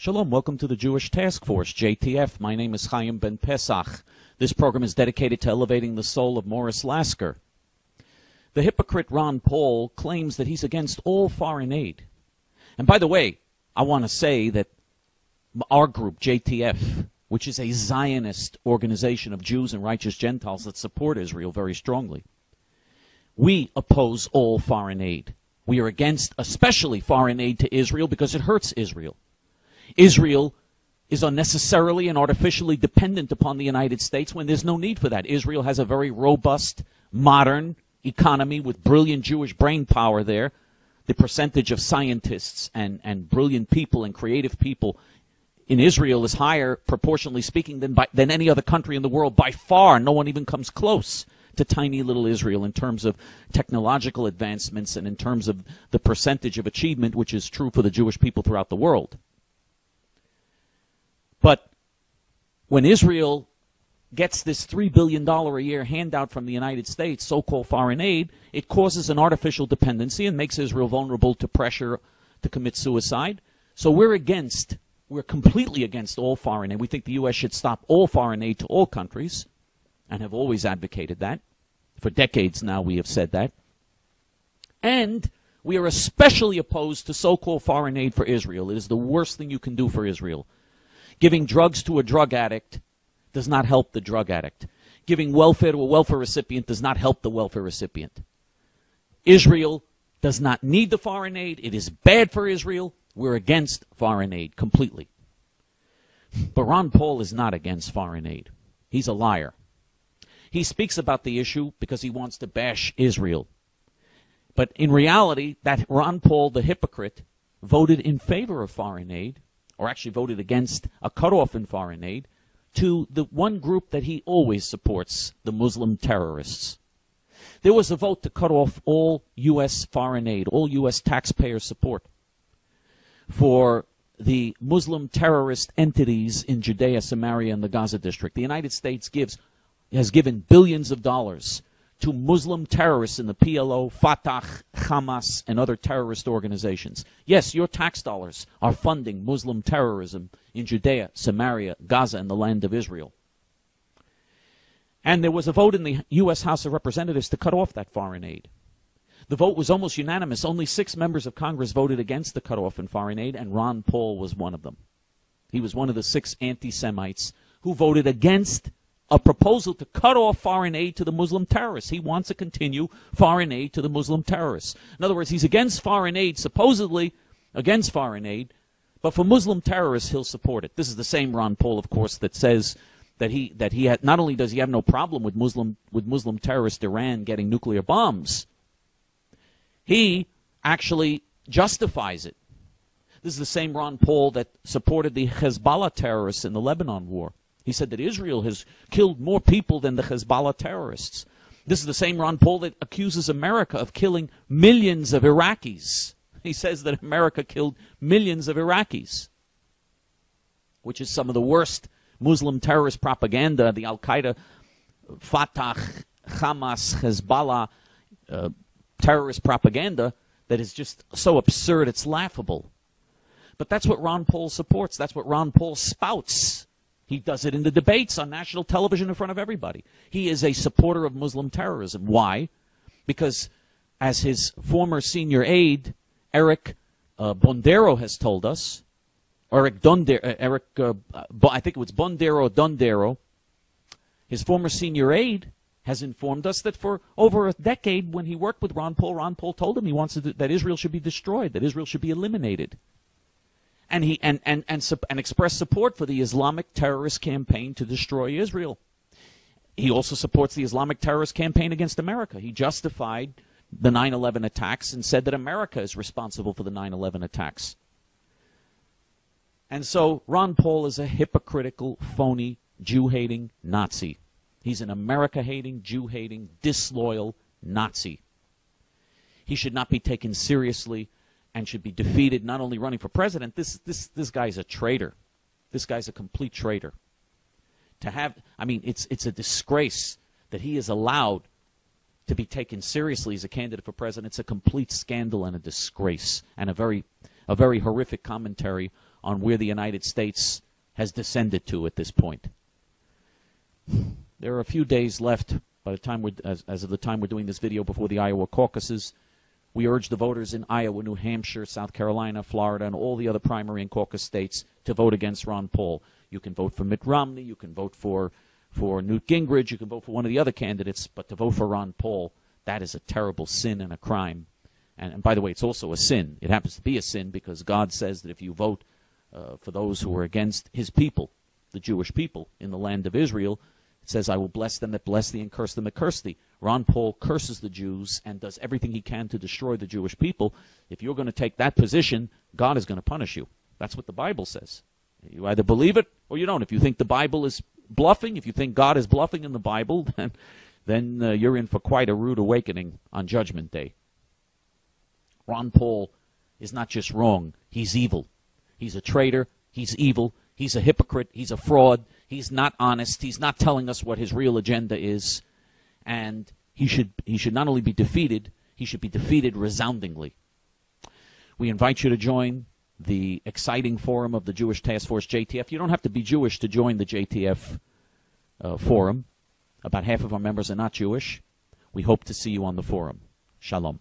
Shalom, welcome to the Jewish Task Force, JTF. My name is Chaim Ben Pesach. This program is dedicated to elevating the soul of Morris Lasker. The hypocrite Ron Paul claims that he's against all foreign aid. And by the way, I want to say that our group, JTF, which is a Zionist organization of Jews and righteous Gentiles that support Israel very strongly, we oppose all foreign aid. We are against especially foreign aid to Israel because it hurts Israel. Israel is unnecessarily and artificially dependent upon the United States when there's no need for that. Israel has a very robust, modern economy with brilliant Jewish brain power there. The percentage of scientists and brilliant people and creative people in Israel is higher, proportionally speaking, than any other country in the world. By far, no one even comes close to tiny little Israel in terms of technological advancements and in terms of the percentage of achievement, which is true for the Jewish people throughout the world. But when Israel gets this $3 billion a year handout from the United States, so-called foreign aid, it causes an artificial dependency and makes Israel vulnerable to pressure to commit suicide. So we're completely against all foreign aid. We think the U.S. should stop all foreign aid to all countries and have always advocated that. For decades now we have said that. And we are especially opposed to so-called foreign aid for Israel. It is the worst thing you can do for Israel. Giving drugs to a drug addict does not help the drug addict. Giving welfare to a welfare recipient does not help the welfare recipient. Israel does not need the foreign aid. It is bad for Israel. We're against foreign aid completely. But Ron Paul is not against foreign aid. He's a liar. He speaks about the issue because he wants to bash Israel. But in reality, that Ron Paul, the hypocrite, voted in favor of foreign aid, or actually voted against a cutoff in foreign aid, to the one group that he always supports, the Muslim terrorists. There was a vote to cut off all U.S. foreign aid, all U.S. taxpayer support for the Muslim terrorist entities in Judea, Samaria, and the Gaza district. The United States has given billions of dollars to Muslim terrorists in the PLO, Fatah, Hamas, and other terrorist organizations. Yes, your tax dollars are funding Muslim terrorism in Judea, Samaria, Gaza, and the land of Israel. And there was a vote in the U.S. House of Representatives to cut off that foreign aid. The vote was almost unanimous. Only 6 members of Congress voted against the cutoff in foreign aid, and Ron Paul was one of them. He was one of the 6 anti-Semites who voted against a proposal to cut off foreign aid to the Muslim terrorists. He wants to continue foreign aid to the Muslim terrorists. In other words, he's against foreign aid, supposedly against foreign aid, but for Muslim terrorists, he'll support it. This is the same Ron Paul, of course, that says that not only does he have no problem with Muslim terrorist Iran getting nuclear bombs, he actually justifies it. This is the same Ron Paul that supported the Hezbollah terrorists in the Lebanon war. He said that Israel has killed more people than the Hezbollah terrorists. This is the same Ron Paul that accuses America of killing millions of Iraqis. He says that America killed millions of Iraqis, which is some of the worst Muslim terrorist propaganda, the Al-Qaeda, Fatah, Hamas, Hezbollah terrorist propaganda that is just so absurd it's laughable. But that's what Ron Paul supports. That's what Ron Paul spouts. He does it in the debates on national television in front of everybody. He is a supporter of Muslim terrorism. Why? Because as his former senior aide, Eric Bondero, has told us, I think it was Dondero, his former senior aide has informed us that for over a decade when he worked with Ron Paul told him he wants that Israel should be destroyed, that Israel should be eliminated. And he expressed support for the Islamic terrorist campaign to destroy Israel. He also supports the Islamic terrorist campaign against America. He justified the 9/11 attacks and said that America is responsible for the 9/11 attacks. And so Ron Paul is a hypocritical, phony, Jew-hating Nazi. He's an America-hating, Jew-hating, disloyal Nazi. He should not be taken seriously and should be defeated, not only running for president. This guy's a traitor. This guy's a complete traitor. It's a disgrace that he is allowed to be taken seriously as a candidate for president. It's a complete scandal and a disgrace and a very horrific commentary on where the United States has descended to at this point. There are a few days left by the time as of the time we're doing this video before the Iowa caucuses. We urge the voters in Iowa, New Hampshire, South Carolina, Florida, and all the other primary and caucus states to vote against Ron Paul. You can vote for Mitt Romney, you can vote for Newt Gingrich, you can vote for one of the other candidates, but to vote for Ron Paul, that is a terrible sin and a crime. And by the way, it's also a sin. It happens to be a sin because God says that if you vote for those who are against his people, the Jewish people in the land of Israel, it says, I will bless them that bless thee and curse them that curse thee. Ron Paul curses the Jews and does everything he can to destroy the Jewish people. If you're going to take that position, God is going to punish you. That's what the Bible says. You either believe it or you don't. If you think the Bible is bluffing, if you think God is bluffing in the Bible, then you're in for quite a rude awakening on Judgment Day. Ron Paul is not just wrong, he's evil. He's a traitor, he's evil, he's a hypocrite, he's a fraud, he's not honest, he's not telling us what his real agenda is, and he should not only be defeated, he should be defeated resoundingly. We invite you to join the exciting forum of the Jewish Task Force JTF. You don't have to be Jewish to join the JTF forum. About half of our members are not Jewish. We hope to see you on the forum. Shalom.